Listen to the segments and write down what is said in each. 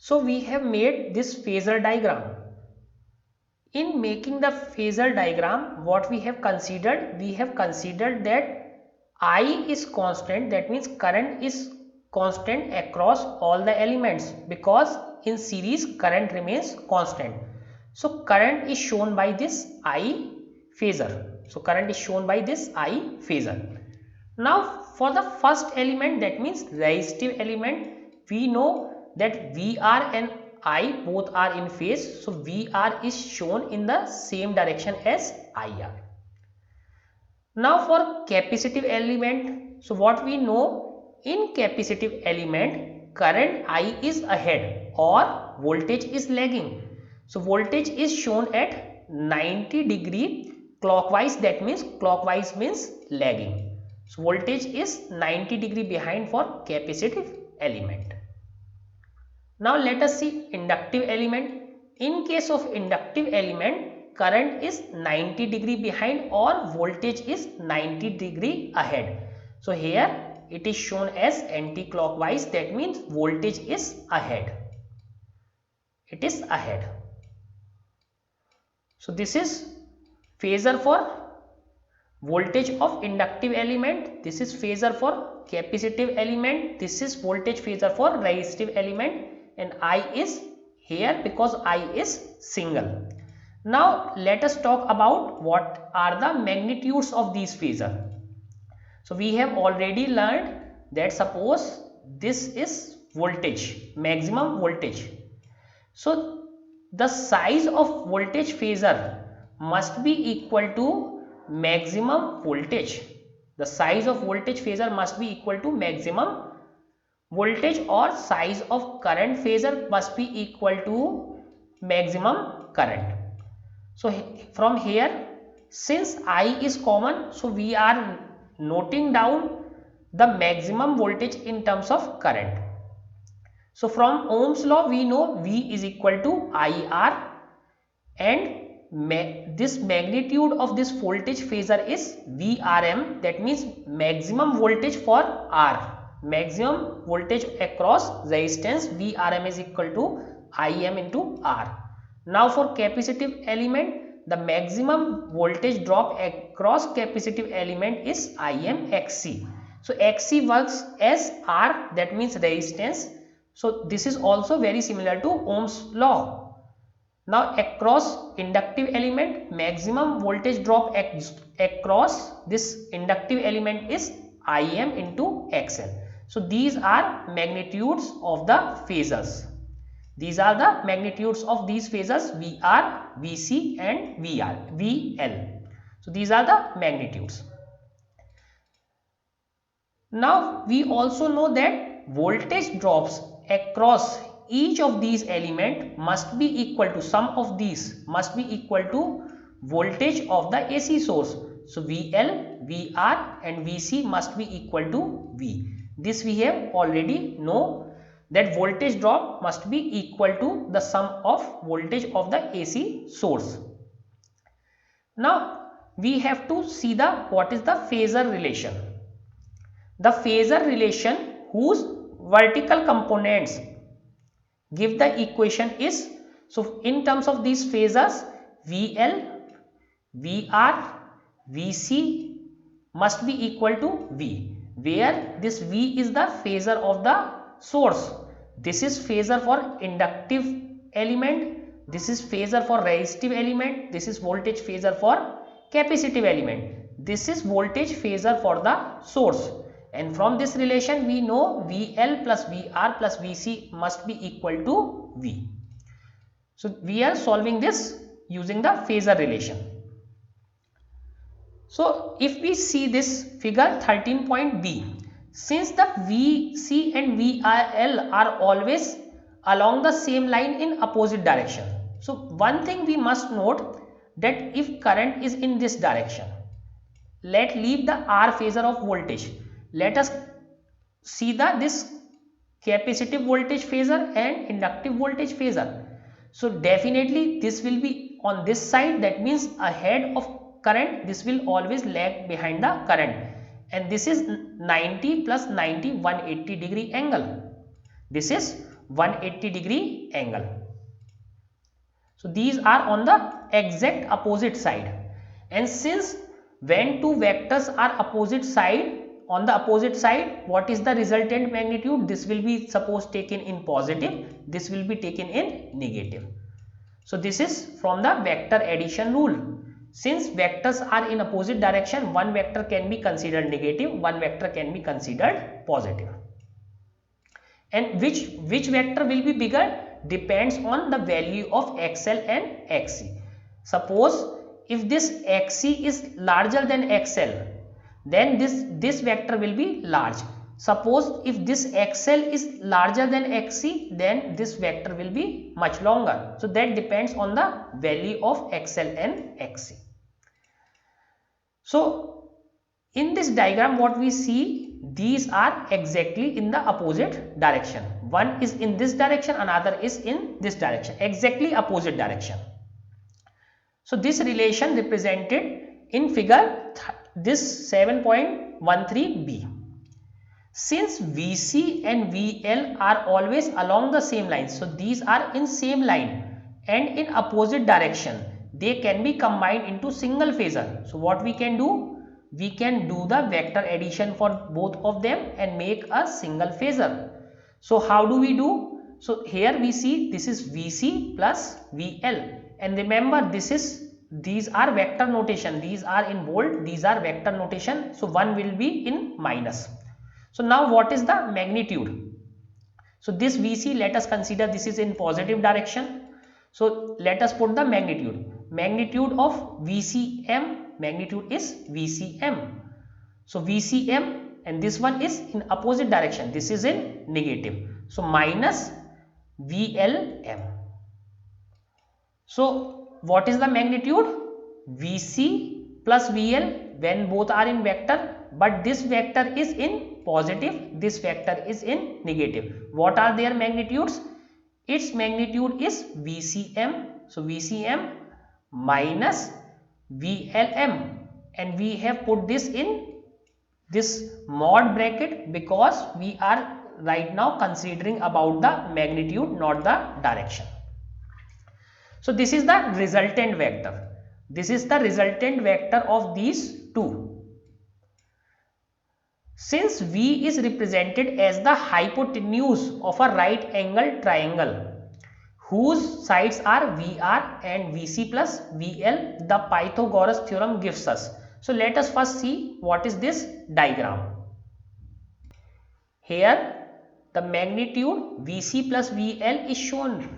So we have made this phasor diagram. In making the phasor diagram, what we have considered? We have considered that I is constant, that means current is constant across all the elements, because in series current remains constant. So current is shown by this I phasor. So current is shown by this I phasor. Now for the first element, that means resistive element, we know that VR and I both are in phase. So VR is shown in the same direction as IR. Now for capacitive element, so what we know, in capacitive element current I is ahead or voltage is lagging. So voltage is shown at 90° clockwise, that means clockwise means lagging. So voltage is 90° behind for capacitive element. Now let us see inductive element. In case of inductive element, current is 90° behind or voltage is 90° ahead. So here it is shown as anti-clockwise, that means voltage is ahead. It is ahead. So this is phasor for voltage of inductive element, this is phasor for capacitive element, this is voltage phasor for resistive element, and I is here because I is single. Now let us talk about what are the magnitudes of these phasor. So we have already learned that suppose this is voltage, maximum voltage. So the size of voltage phasor must be equal to maximum voltage. The size of voltage phasor must be equal to maximum voltage, or size of current phasor must be equal to maximum current. So from here, since I is common, so we are noting down the maximum voltage in terms of current. So from Ohm's law we know V is equal to IR, and this magnitude of this voltage phasor is VRM, that means maximum voltage for R. Maximum voltage across resistance VRM is equal to IM into R. Now for capacitive element, the maximum voltage drop across capacitive element is IM XC. So XC works as R, that means resistance. So this is also very similar to Ohm's law. Now across inductive element, maximum voltage drop across this inductive element is Im into XL. So these are magnitudes of the phasors. These are the magnitudes of these phasors VR, VC and VL. So these are the magnitudes. Now we also know that voltage drops across each of these element must be equal to, sum of these must be equal to voltage of the AC source. So VL, VR and VC must be equal to V. This we have already know, that voltage drop must be equal to the sum of voltage of the AC source. Now we have to see the what is the phasor relation. The phasor relation whose vertical components give the equation is, so in terms of these phasors, VL, VR, VC must be equal to V, where this V is the phasor of the source. This is phasor for inductive element, this is phasor for resistive element, this is voltage phasor for capacitive element, this is voltage phasor for the source. And from this relation we know VL plus VR plus VC must be equal to V. So we are solving this using the phasor relation. So if we see this figure 13.B, since the VC and VL are always along the same line in opposite direction. So one thing we must note, that if current is in this direction, let leave the R phasor of voltage. Let us see this capacitive voltage phasor and inductive voltage phasor. So definitely this will be on this side, that means ahead of current, this will always lag behind the current, and this is 90 plus 90, 180 degree angle. This is 180 degree angle. So these are on the exact opposite side, and since when two vectors are opposite side, on the opposite side, what is the resultant magnitude? This will be suppose taken in positive, this will be taken in negative. So this is from the vector addition rule. Since vectors are in opposite direction, one vector can be considered negative, one vector can be considered positive. And which vector will be bigger depends on the value of XL and XC. Suppose if this XC is larger than XL, then this vector will be large. Suppose if this XL is larger than XC, then this vector will be much longer. So that depends on the value of XL and XC. So in this diagram what we see, these are exactly in the opposite direction. One is in this direction, another is in this direction, exactly opposite direction. So this relation represented in figure this 7.13b. Since VC and VL are always along the same line, so these are in same line and in opposite direction, they can be combined into single phasor. So what we can do? We can do the vector addition for both of them and make a single phasor. So how do we do? So here we see this is VC plus VL, and remember these are vector notation, these are in bold, these are vector notation, so one will be in minus. So now what is the magnitude? So this VC, let us consider this is in positive direction. So let us put the magnitude. Magnitude of VCM, magnitude is VCM. So VCM, and this one is in opposite direction, this is in negative. So minus VLM. So what is the magnitude? VC plus VL when both are in vector, but this vector is in positive, this vector is in negative. What are their magnitudes? Its magnitude is VCM. So VCM minus VLM, and we have put this in this mod bracket because we are right now considering about the magnitude, not the direction. So this is the resultant vector. This is the resultant vector of these two. Since V is represented as the hypotenuse of a right angle triangle whose sides are VR and VC plus VL, the Pythagoras theorem gives us. So let us first see what is this diagram. Here the magnitude VC plus VL is shown.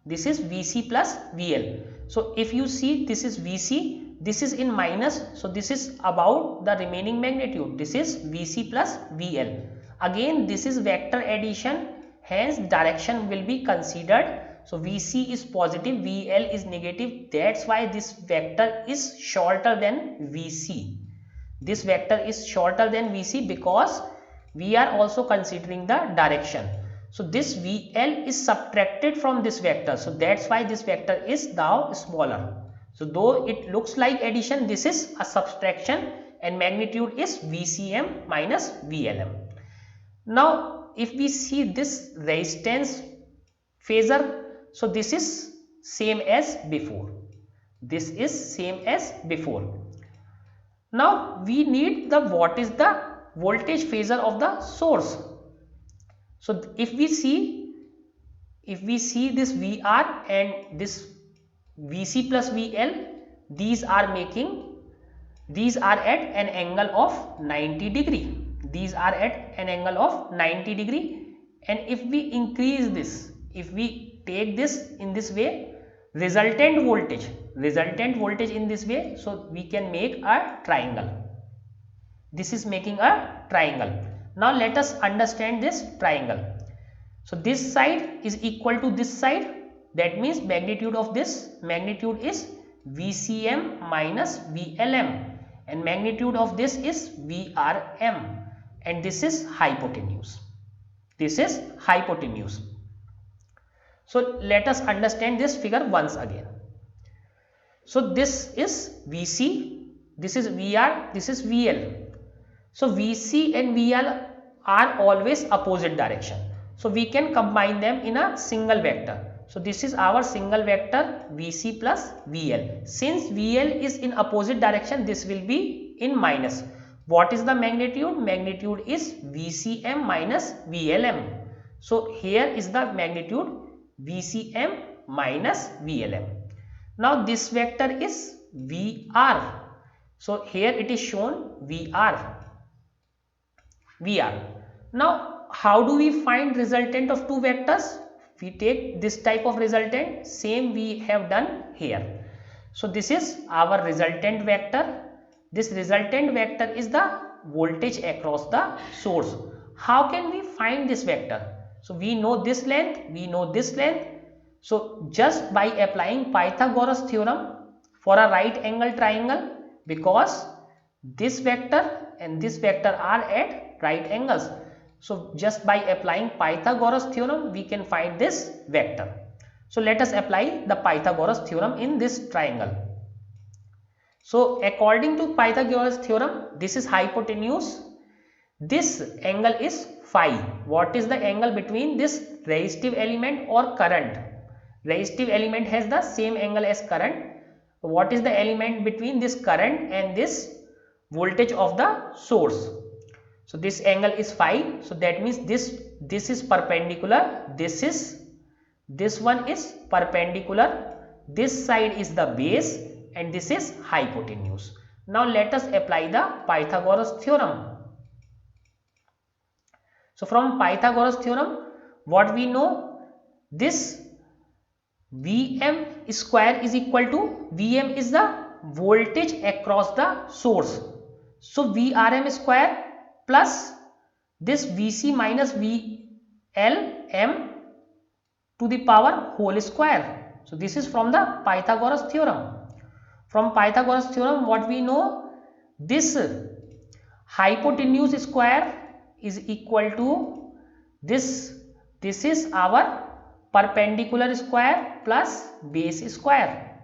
This is VC plus VL. So if you see, this is VC, this is in minus, so this is about the remaining magnitude, this is VC plus VL. Again this is vector addition, hence direction will be considered. So VC is positive, VL is negative, that's why this vector is shorter than VC. This vector is shorter than VC because we are also considering the direction. So this VL is subtracted from this vector, so that's why this vector is now smaller. So though it looks like addition, this is a subtraction and magnitude is VCM minus VLM. Now if we see this resistance phasor, so this is same as before. This is same as before. Now we need the what is the voltage phasor of the source. So if we see this VR and this VC plus VL, these are at an angle of 90 degree. These are at an angle of 90 degree, and if we increase this, if we take this in this way, resultant voltage in this way, so we can make a triangle. This is making a triangle. Now let us understand this triangle. So this side is equal to this side, that means magnitude of this magnitude is VCM minus VLM, and magnitude of this is VRM, and this is hypotenuse. This is hypotenuse. So let us understand this figure once again. So this is VC, this is VR, this is VL. So VC and VL are always opposite direction. So we can combine them in a single vector. So this is our single vector Vc plus Vl. Since Vl is in opposite direction, this will be in minus. What is the magnitude? Magnitude is Vcm minus Vlm. So here is the magnitude Vcm minus Vlm. Now this vector is Vr. So here it is shown Vr. Now how do we find resultant of two vectors? We take this type of resultant, same we have done here. So this is our resultant vector. This resultant vector is the voltage across the source. How can we find this vector? So we know this length, we know this length. So just by applying Pythagoras theorem for a right angle triangle, because this vector and this vector are at right angles. So just by applying Pythagoras theorem, we can find this vector. So let us apply the Pythagoras theorem in this triangle. So according to Pythagoras theorem, this is hypotenuse. This angle is phi. What is the angle between this resistive element or current? Resistive element has the same angle as current. What is the element between this current and this voltage of the source? So this angle is phi. So that means this is perpendicular. This one is perpendicular. This side is the base and this is hypotenuse. Now let us apply the Pythagoras theorem. So from Pythagoras theorem, what we know, this Vm square is equal to, Vm is the voltage across the source. So Vrm square plus this Vc minus Vlm to the power whole square. So this is from the Pythagoras theorem. From Pythagoras theorem, what we know, this hypotenuse square is equal to this is our perpendicular square plus base square.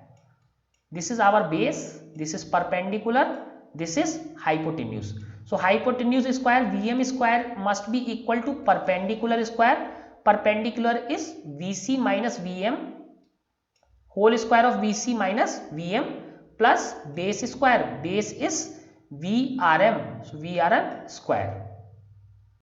This is our base, this is perpendicular, this is hypotenuse. So hypotenuse square Vm square must be equal to perpendicular square. Perpendicular is Vc minus Vm, whole square of Vc minus Vm plus base square. Base is Vrm, so Vrm square.